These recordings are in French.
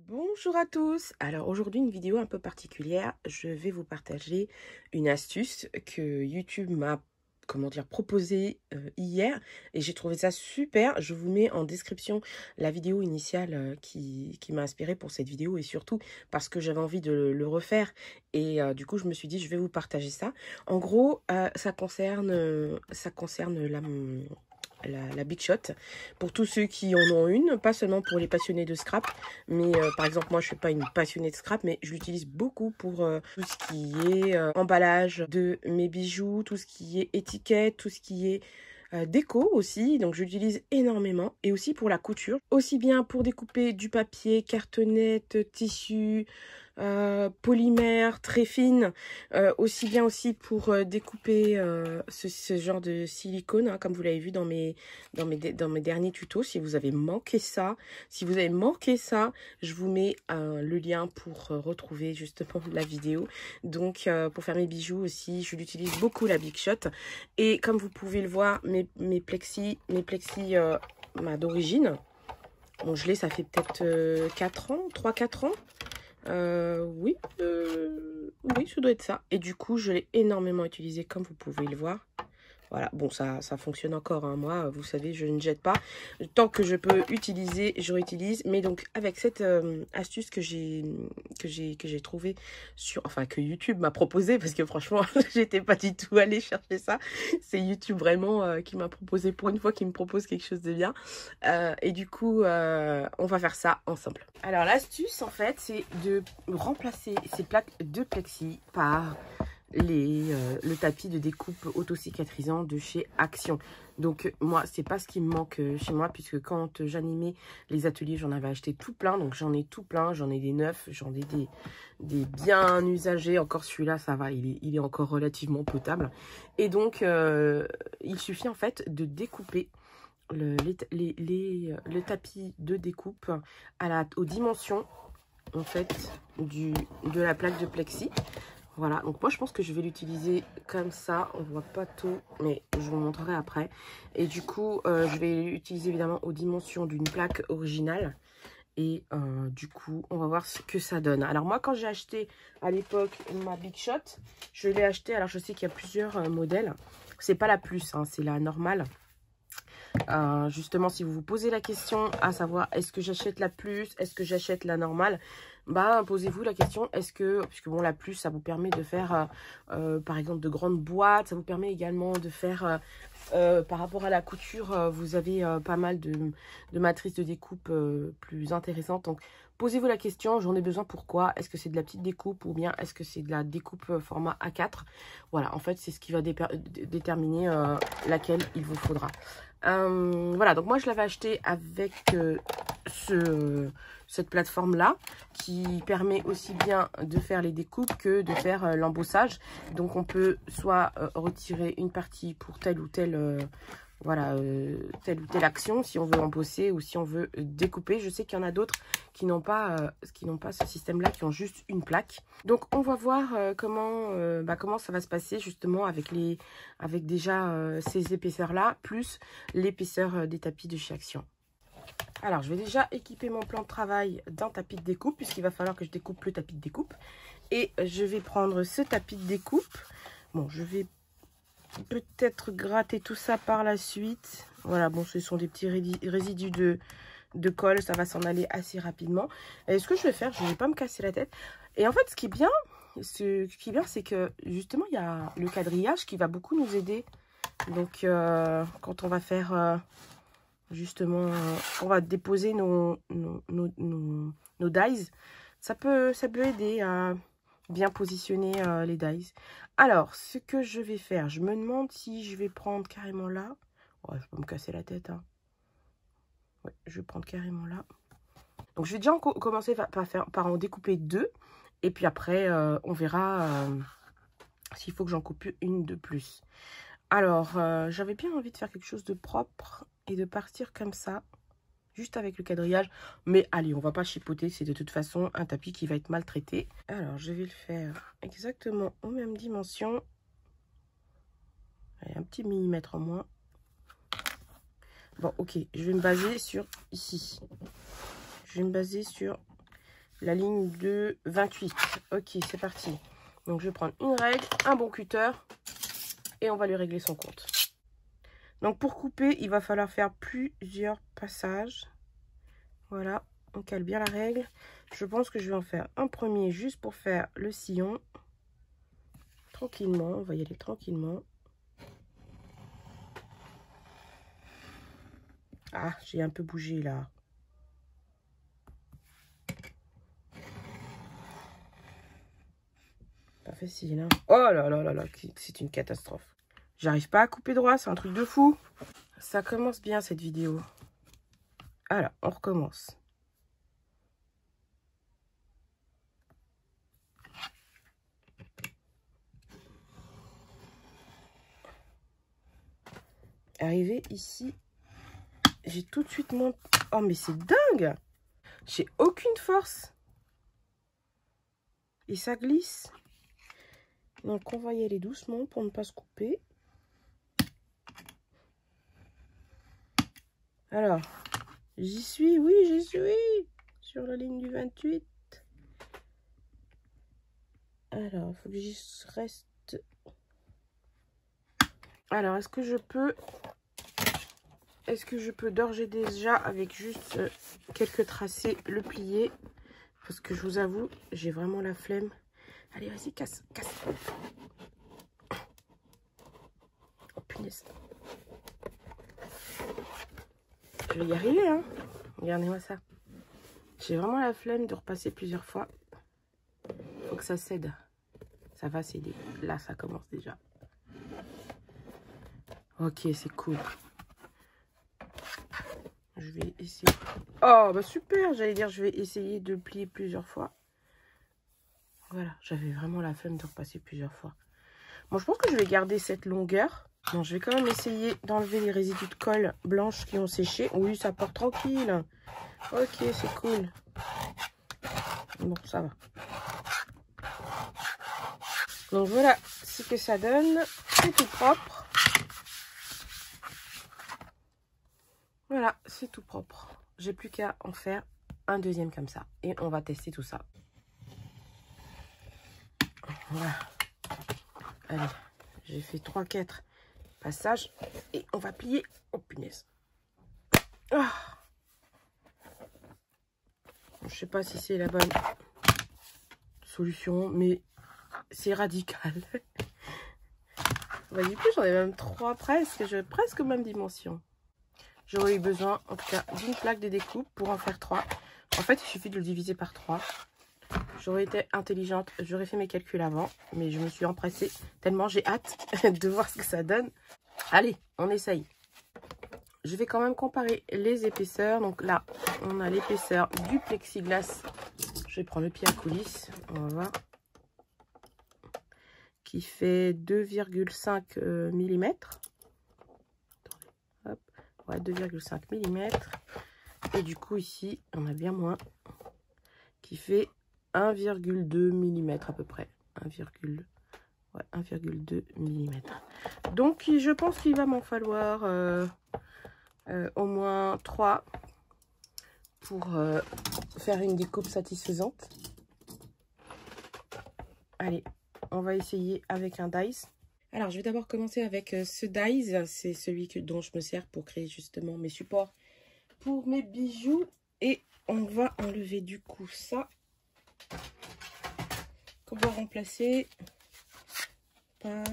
Bonjour à tous. Alors aujourd'hui une vidéo un peu particulière. Je vais vous partager une astuce que YouTube m'a proposée hier et j'ai trouvé ça super. Je vous mets en description la vidéo initiale qui m'a inspirée pour cette vidéo et surtout parce que j'avais envie de le refaire et du coup je me suis dit je vais vous partager ça. En gros ça concerne la Big Shot, pour tous ceux qui en ont une, pas seulement pour les passionnés de scrap, mais par exemple moi je suis pas une passionnée de scrap, mais je l'utilise beaucoup pour tout ce qui est emballage de mes bijoux, tout ce qui est étiquette, tout ce qui est déco aussi, donc j'utilise énormément, et aussi pour la couture, aussi bien pour découper du papier, cartonnette, tissu, polymère très fine, aussi bien aussi pour découper ce genre de silicone, hein, comme vous l'avez vu dans mes derniers tutos. Si vous avez manqué ça, je vous mets le lien pour retrouver justement la vidéo. Donc pour faire mes bijoux aussi, je l'utilise beaucoup, la Big Shot. Et comme vous pouvez le voir, mes plexis d'origine, bon, je l'ai, ça fait peut-être 4 ans, 3-4 ans. Oui, ça doit être ça. Et du coup, je l'ai énormément utilisé, comme vous pouvez le voir. Voilà, bon, ça fonctionne encore, hein. Moi, vous savez, je ne jette pas. Tant que je peux utiliser, je réutilise. Mais donc, avec cette astuce que j'ai trouvée que YouTube m'a proposé, parce que franchement, j'étais pas du tout allée chercher ça. C'est YouTube vraiment qui m'a proposé, pour une fois, qui me propose quelque chose de bien. Et du coup, on va faire ça ensemble. Alors, l'astuce, en fait, c'est de remplacer ces plaques de plexi par le tapis de découpe auto-cicatrisant de chez Action. Donc moi, c'est pas ce qui me manque chez moi, puisque quand j'animais les ateliers, j'en avais acheté tout plein. Donc j'en ai tout plein, j'en ai des neufs, j'en ai des bien usagés. Encore celui-là, ça va, il est encore relativement potable. Et donc, il suffit en fait de découper le tapis de découpe aux dimensions en fait de la plaque de plexi. Voilà, donc moi je pense que je vais l'utiliser comme ça, on voit pas tout, mais je vous montrerai après. Et du coup, je vais l'utiliser évidemment aux dimensions d'une plaque originale. Et du coup, on va voir ce que ça donne. Alors moi, quand j'ai acheté à l'époque ma Big Shot, je l'ai acheté, alors je sais qu'il y a plusieurs modèles. C'est pas la plus, hein, c'est la normale. Justement, si vous vous posez la question à savoir est-ce que j'achète la plus, est-ce que j'achète la normale, bah posez-vous la question, est-ce que, puisque bon, la plus ça vous permet de faire par exemple de grandes boîtes, ça vous permet également de faire par rapport à la couture, vous avez pas mal de matrices de découpe plus intéressantes. Donc posez-vous la question, j'en ai besoin pourquoi? Est-ce que c'est de la petite découpe ou bien est-ce que c'est de la découpe format A4? Voilà, en fait c'est ce qui va déterminer laquelle il vous faudra. Voilà, donc moi je l'avais acheté avec cette plateforme là qui permet aussi bien de faire les découpes que de faire l'embossage. Donc on peut soit retirer une partie pour telle ou telle action, si on veut embosser ou si on veut découper. Je sais qu'il y en a d'autres qui n'ont pas ce système là, qui ont juste une plaque. Donc on va voir comment ça va se passer justement avec déjà ces épaisseurs là plus l'épaisseur des tapis de chez Action. Alors je vais déjà équiper mon plan de travail d'un tapis de découpe, puisqu'il va falloir que je découpe le tapis de découpe. Et je vais prendre ce tapis de découpe. Bon, je vais peut-être gratter tout ça par la suite. Voilà, bon, ce sont des petits résidus de colle, ça va s'en aller assez rapidement. Et ce que je vais faire, je ne vais pas me casser la tête. Et en fait, ce qui est bien, c'est que justement, il y a le quadrillage qui va beaucoup nous aider. Donc, quand on va faire justement, on va déposer nos dies, ça peut aider à bien positionner les dies. Alors, ce que je vais faire, je me demande si je vais prendre carrément là. Oh, je vais pas me casser la tête, hein. Ouais, je vais prendre carrément là. Donc, je vais déjà commencer par en découper deux. Et puis après, on verra s'il faut que j'en coupe une de plus. Alors, j'avais bien envie de faire quelque chose de propre et de partir comme ça, juste avec le quadrillage. Mais allez, on va pas chipoter, c'est de toute façon un tapis qui va être maltraité. Alors, je vais le faire exactement aux mêmes dimensions. Allez, un petit millimètre en moins. Bon, ok, je vais me baser sur ici. Je vais me baser sur la ligne de 28. Ok, c'est parti. Donc, je vais prendre une règle, un bon cutter et on va lui régler son compte. Donc, pour couper, il va falloir faire plusieurs passages. Voilà, on cale bien la règle. Je pense que je vais en faire un premier juste pour faire le sillon. Tranquillement, on va y aller tranquillement. Ah, j'ai un peu bougé là. Pas facile, hein. Oh là là là là, c'est une catastrophe. J'arrive pas à couper droit, c'est un truc de fou. Ça commence bien cette vidéo. Alors, on recommence. Arrivé ici, j'ai tout de suite mon... Oh, mais c'est dingue! J'ai aucune force. Et ça glisse. Donc, on va y aller doucement pour ne pas se couper. Alors, j'y suis, oui, j'y suis. Sur la ligne du 28. Alors, il faut que j'y reste. Alors, est-ce que je peux d'ores et déjà, avec juste quelques tracés, le plier? Parce que je vous avoue, j'ai vraiment la flemme. Allez, vas-y, casse, casse. Oh, punaise. Je vais y arriver, hein. Regardez-moi ça. J'ai vraiment la flemme de repasser plusieurs fois. Faut que ça cède. Ça va céder. Là, ça commence déjà. Ok, c'est cool. Je vais essayer. Oh, bah super. J'allais dire, je vais essayer de plier plusieurs fois. Voilà, j'avais vraiment la flemme de repasser plusieurs fois. Bon, je pense que je vais garder cette longueur. Bon, je vais quand même essayer d'enlever les résidus de colle blanche qui ont séché. Oui, ça part tranquille. Ok, c'est cool. Bon, ça va. Donc voilà ce que ça donne. C'est tout propre. Voilà, c'est tout propre. J'ai plus qu'à en faire un deuxième comme ça. Et on va tester tout ça. Voilà. Allez, j'ai fait 3-4 passages. Et on va plier. Oh punaise. Oh. Je sais pas si c'est la bonne solution, mais c'est radical. Bah, du coup, j'en ai même 3 presque. J'ai presque même dimension. J'aurais eu besoin, en tout cas, d'une plaque de découpe pour en faire 3. En fait, il suffit de le diviser par 3. J'aurais été intelligente, j'aurais fait mes calculs avant, mais je me suis empressée tellement j'ai hâte de voir ce que ça donne. Allez, on essaye. Je vais quand même comparer les épaisseurs. Donc là, on a l'épaisseur du plexiglas. Je vais prendre le pied à coulisse, on va voir. Qui fait 2,5 mm. Hop, ouais, 2,5 mm. Et du coup, ici, on a bien moins. Qui fait 1,2 mm à peu près. 1,2 mm. Donc, je pense qu'il va m'en falloir au moins 3 pour faire une découpe satisfaisante. Allez, on va essayer avec un dies. Alors, je vais d'abord commencer avec ce dies. C'est celui dont je me sers pour créer justement mes supports pour mes bijoux. Et on va enlever du coup ça. Qu'on va remplacer par...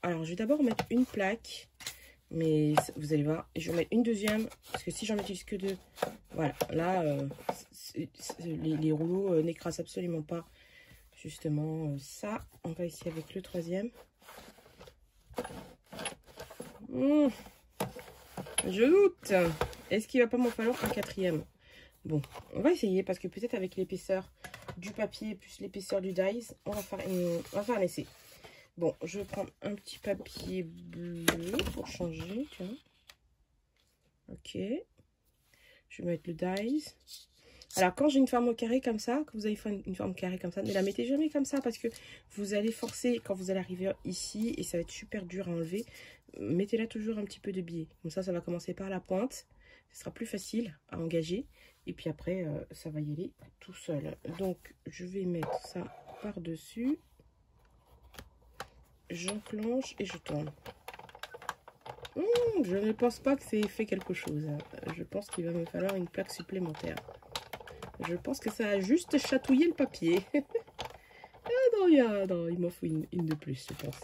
alors, je vais d'abord mettre une plaque. Mais vous allez voir, je vais mettre une deuxième. Parce que si j'en utilise que 2, voilà. Là, les rouleaux n'écrasent absolument pas. Justement, ça. On va essayer avec le 3e. Je doute. Est-ce qu'il va pas m'en falloir un 4e? Bon, on va essayer parce que peut-être avec l'épaisseur du papier plus l'épaisseur du dies, on va faire un essai. Bon, je vais prendre un petit papier bleu pour changer, tiens. Ok. Je vais mettre le dies. Alors, quand j'ai une forme au carré comme ça, que vous avez fait une forme carrée comme ça, ne la mettez jamais comme ça parce que vous allez forcer quand vous allez arriver ici et ça va être super dur à enlever. Mettez-la toujours un petit peu de biais. Comme ça va commencer par la pointe. Ce sera plus facile à engager. Et puis après, ça va y aller tout seul. Donc, je vais mettre ça par-dessus. J'enclenche et je tourne. Je ne pense pas que c'est fait quelque chose. Je pense qu'il va me falloir une plaque supplémentaire. Je pense que ça a juste chatouillé le papier. Ah non, il m'en faut une de plus, je pense.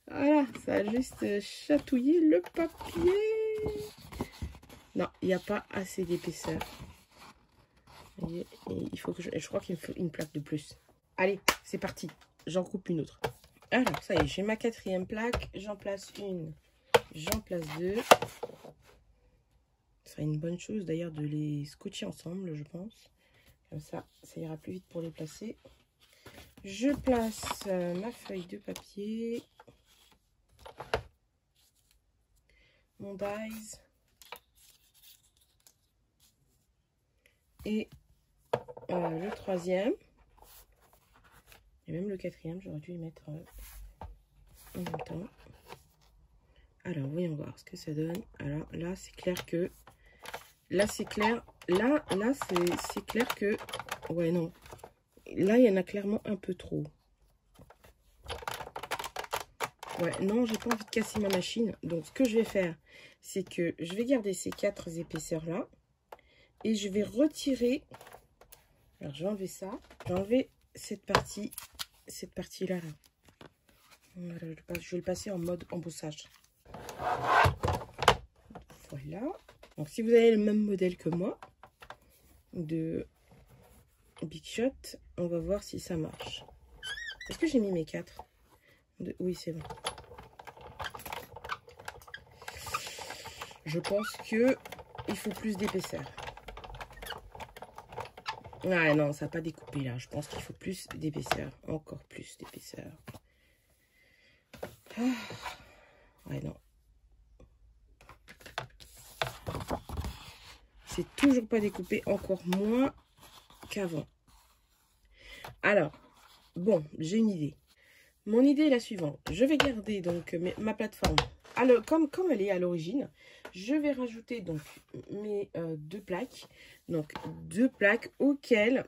Voilà, ça a juste chatouillé le papier. Non, il n'y a pas assez d'épaisseur. Il faut que je crois qu'il me faut une plaque de plus. Allez, c'est parti. J'en coupe une autre. Alors, ça y est, j'ai ma 4e plaque. J'en place une. J'en place 2. Ce serait une bonne chose d'ailleurs de les scotcher ensemble, je pense. Comme ça, ça ira plus vite pour les placer. Je place ma feuille de papier. Mon dies. Et le 3e. Et même le 4e, j'aurais dû les mettre en même temps. Alors, voyons voir ce que ça donne. Alors, là, c'est clair que... Là, c'est clair. Là c'est clair que... Ouais, non. Là, il y en a clairement un peu trop. Ouais, non, j'ai pas envie de casser ma machine. Donc, ce que je vais faire, c'est que je vais garder ces 4 épaisseurs-là. Et je vais retirer... Alors, je vais enlever ça. Je vais enlever cette partie-là. Là. Voilà, je vais le passer en mode embossage. Voilà. Donc, si vous avez le même modèle que moi, de Big Shot, on va voir si ça marche. Est-ce que j'ai mis mes 4 ? Oui, c'est bon. Je pense que il faut plus d'épaisseur. Ah non, ça n'a pas découpé là. Je pense qu'il faut plus d'épaisseur. Encore plus d'épaisseur. Ah. Ouais, non. C'est toujours pas découpé. Encore moins qu'avant. Alors, bon, j'ai une idée. Mon idée est la suivante. Je vais garder donc ma plateforme. Alors, comme elle est à l'origine, je vais rajouter donc mes 2 plaques. Donc, 2 plaques auxquelles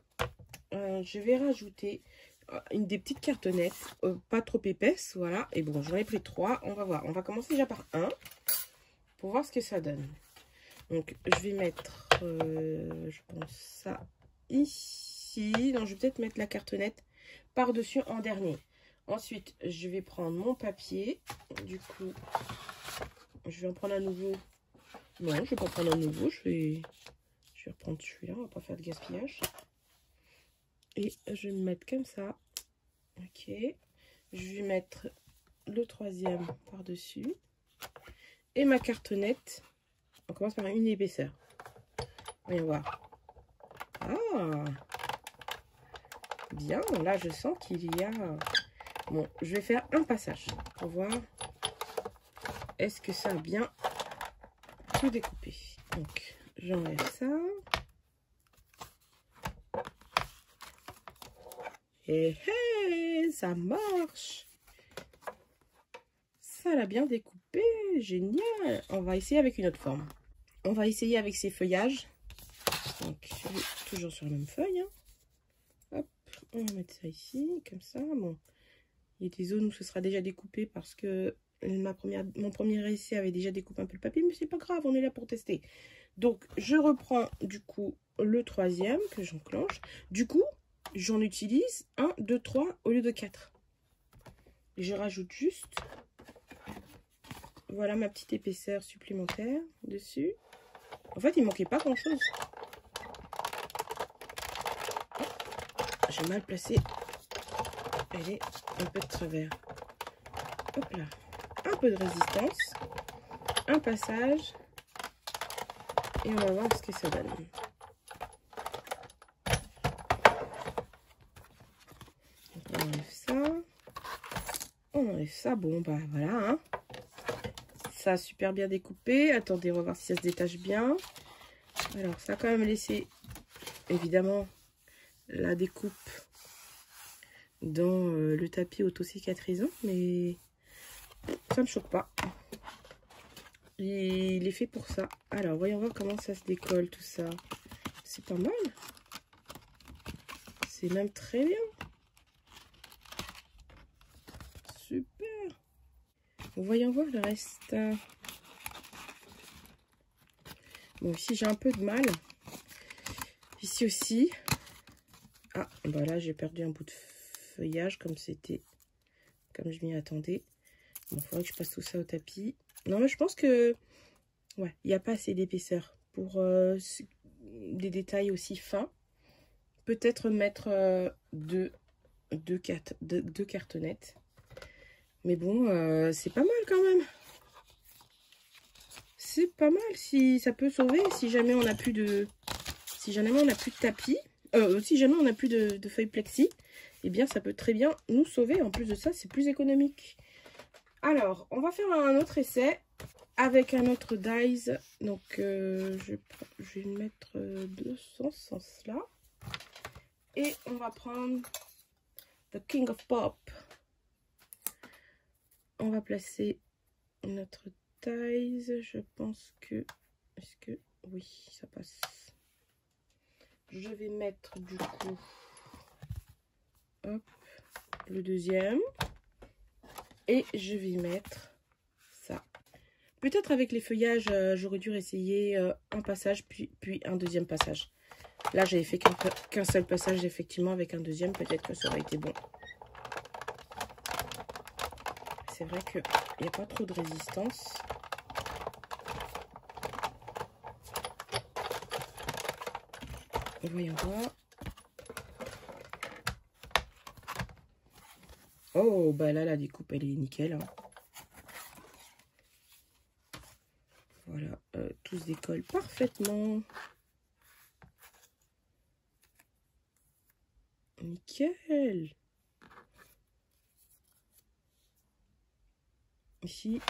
je vais rajouter des petites cartonnettes, pas trop épaisses, voilà. Et bon, j'en ai pris 3, on va voir. On va commencer déjà par 1 pour voir ce que ça donne. Donc, je vais mettre, je pense, ça ici. Donc, je vais peut-être mettre la cartonnette par-dessus en dernier. Ensuite, je vais prendre mon papier. Du coup, je vais en prendre un nouveau. Non, je ne vais pas prendre un nouveau. Je vais reprendre celui-là. On va pas faire de gaspillage. Et je vais me mettre comme ça. Ok. Je vais mettre le 3e par-dessus. Et ma cartonnette. On commence par une épaisseur. Voyons voir. Ah! Bien. Là, je sens qu'il y a... Bon, je vais faire un passage pour voir est-ce que ça a bien tout découpé. Donc, j'enlève ça. Et hey, ça marche. Ça l'a bien découpé. Génial. On va essayer avec une autre forme. On va essayer avec ces feuillages. Donc, toujours sur la même feuille. Hein. Hop, on va mettre ça ici, comme ça. Bon. Il y a des zones où ce sera déjà découpé parce que mon premier essai avait déjà découpé un peu le papier, mais c'est pas grave, on est là pour tester. Donc, je reprends du coup le 3e que j'enclenche. Du coup, j'en utilise 1, 2, 3 au lieu de 4. Je rajoute juste, voilà ma petite épaisseur supplémentaire dessus. En fait, il manquait pas grand chose. J'ai mal placé. Elle est un peu de travers. Hop là. Un peu de résistance. Un passage. Et on va voir ce que ça donne. Donc on enlève ça. On enlève ça. Bon, bah voilà. Hein. Ça a super bien découpé. Attendez, on va voir si ça se détache bien. Alors, ça a quand même laissé, évidemment, la découpe dans le tapis auto-cicatrisant, mais ça me choque pas. Il est fait pour ça. Alors, voyons voir comment ça se décolle, tout ça. C'est pas mal. C'est même très bien. Super. Voyons voir le reste. Bon, ici, j'ai un peu de mal. Ici aussi. Ah, bah là, j'ai perdu un bout de feuillage comme c'était... Comme je m'y attendais. Bon, il faudrait que je passe tout ça au tapis. Non, mais je pense que... Ouais, il n'y a pas assez d'épaisseur pour des détails aussi fins. Peut-être mettre deux cartonnettes. Mais bon, c'est pas mal quand même. C'est pas mal. Si ça peut sauver, si jamais on n'a plus de... Si jamais on n'a plus de tapis. Si jamais on n'a plus de feuilles plexi. Eh bien, ça peut très bien nous sauver. En plus de ça, c'est plus économique. Alors, on va faire un autre essai avec un autre dies. Donc, je vais mettre 200 ce sens-là. Et on va prendre The King of Pop. On va placer notre dies. Je pense que... Est-ce que... Oui, ça passe. Je vais mettre du coup... Hop, le deuxième. Et je vais mettre ça. Peut-être avec les feuillages, j'aurais dû essayer un passage, puis un deuxième passage. Là, j'avais fait qu'un seul passage, effectivement, avec un deuxième. Peut-être que ça aurait été bon. C'est vrai qu'il n'y a pas trop de résistance. Voyons voir. Oh, bah là, la découpe, elle est nickel. Hein. Voilà, tout se décolle parfaitement. Nickel. Ici.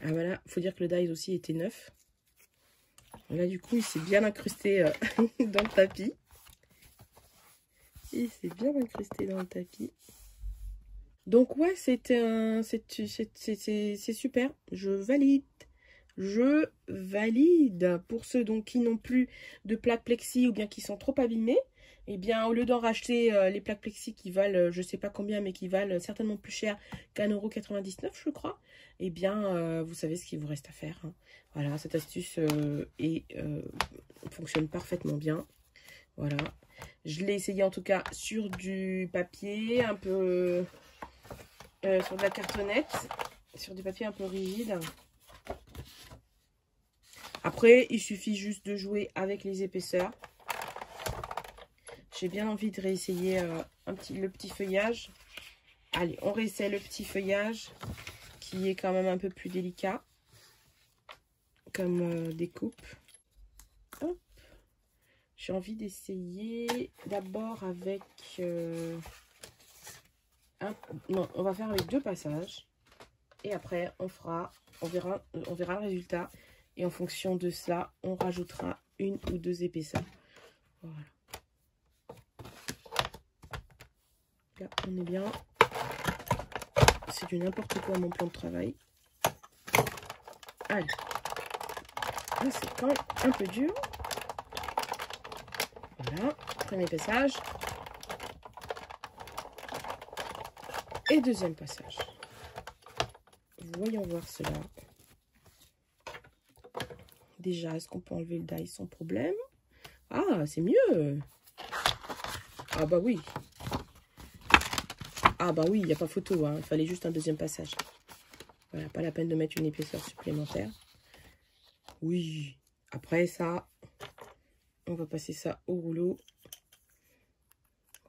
Ah voilà, faut dire que le dies aussi était neuf. Là, du coup, il s'est bien incrusté dans le tapis. Il s'est bien incrusté dans le tapis. Donc ouais, c'est super. Je valide. Je valide. Pour ceux donc qui n'ont plus de plaques plexi ou bien qui sont trop abîmés, eh bien au lieu d'en racheter les plaques plexi qui valent je sais pas combien, mais qui valent certainement plus cher qu'1,99 €, je crois, eh bien vous savez ce qu'il vous reste à faire. Hein. Voilà, cette astuce fonctionne parfaitement bien. Voilà. Je l'ai essayé en tout cas sur du papier un peu... sur de la cartonnette, sur du papier un peu rigide. Après, il suffit juste de jouer avec les épaisseurs. J'ai bien envie de réessayer le petit feuillage. Allez, on réessaie le petit feuillage qui est quand même un peu plus délicat comme découpe. Hop. J'ai envie d'essayer d'abord avec... non, on va faire avec 2 passages. Et après, on verra le résultat. Et en fonction de cela, on rajoutera 1 ou 2 épaisseurs. Voilà. Là, on est bien. C'est du n'importe quoi mon plan de travail. Allez. Là, c'est quand même un peu dur. Voilà. Premier passage. Et deuxième passage. Voyons voir cela. Déjà, est-ce qu'on peut enlever le die sans problème? Ah, c'est mieux. Ah bah oui. Ah bah oui, il n'y a pas photo. Hein. Il fallait juste un deuxième passage. Voilà, pas la peine de mettre une épaisseur supplémentaire. Oui. Après ça, on va passer ça au rouleau.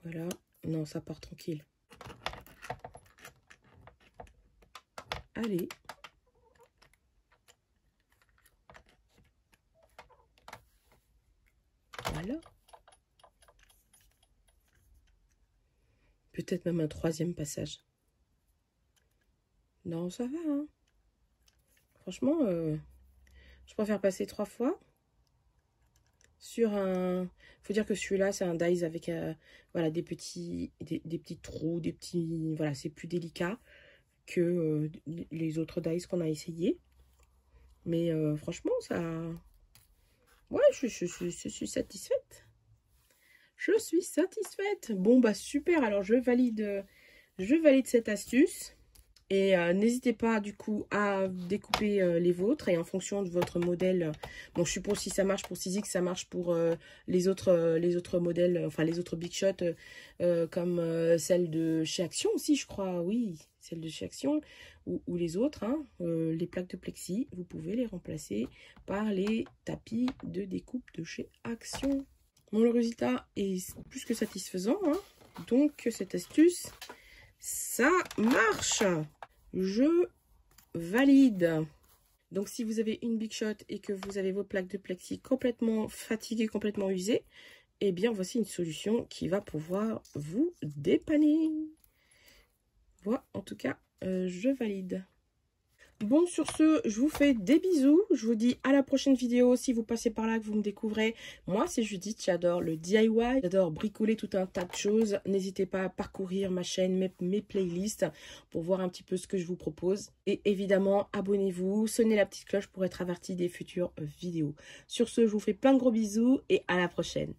Voilà. Non, ça part tranquille. Allez. Voilà. Peut-être même un 3e passage. Non, ça va. Hein. Franchement, je préfère passer 3 fois sur un... Faut dire que celui-là, c'est un dies avec voilà, des petits trous, des petits... Voilà, c'est plus délicat que les autres dies qu'on a essayé. Mais franchement, ça... Ouais, je suis satisfaite. Je suis satisfaite. Bon, bah super. Alors, je valide cette astuce. Et n'hésitez pas, du coup, à découper les vôtres. Et en fonction de votre modèle... Bon, je suppose si ça marche pour Sizzix, ça marche pour les autres modèles, enfin, les autres Big Shot, comme celle de chez Action aussi, je crois. Oui, celle de chez Action. Ou les autres, hein, les plaques de plexi, vous pouvez les remplacer par les tapis de découpe de chez Action. Bon, le résultat est plus que satisfaisant, hein. Donc, cette astuce, ça marche. Je valide. Donc, si vous avez une Big Shot et que vous avez vos plaques de plexi complètement fatiguées, complètement usées, eh bien, voici une solution qui va pouvoir vous dépanner. Voilà, en tout cas, je valide. Bon, sur ce, je vous fais des bisous. Je vous dis à la prochaine vidéo. Si vous passez par là, que vous me découvrez, moi, c'est Judith. J'adore le DIY. J'adore bricoler tout un tas de choses. N'hésitez pas à parcourir ma chaîne, mes playlists pour voir un petit peu ce que je vous propose. Et évidemment, abonnez-vous, sonnez la petite cloche pour être averti des futures vidéos. Sur ce, je vous fais plein de gros bisous et à la prochaine.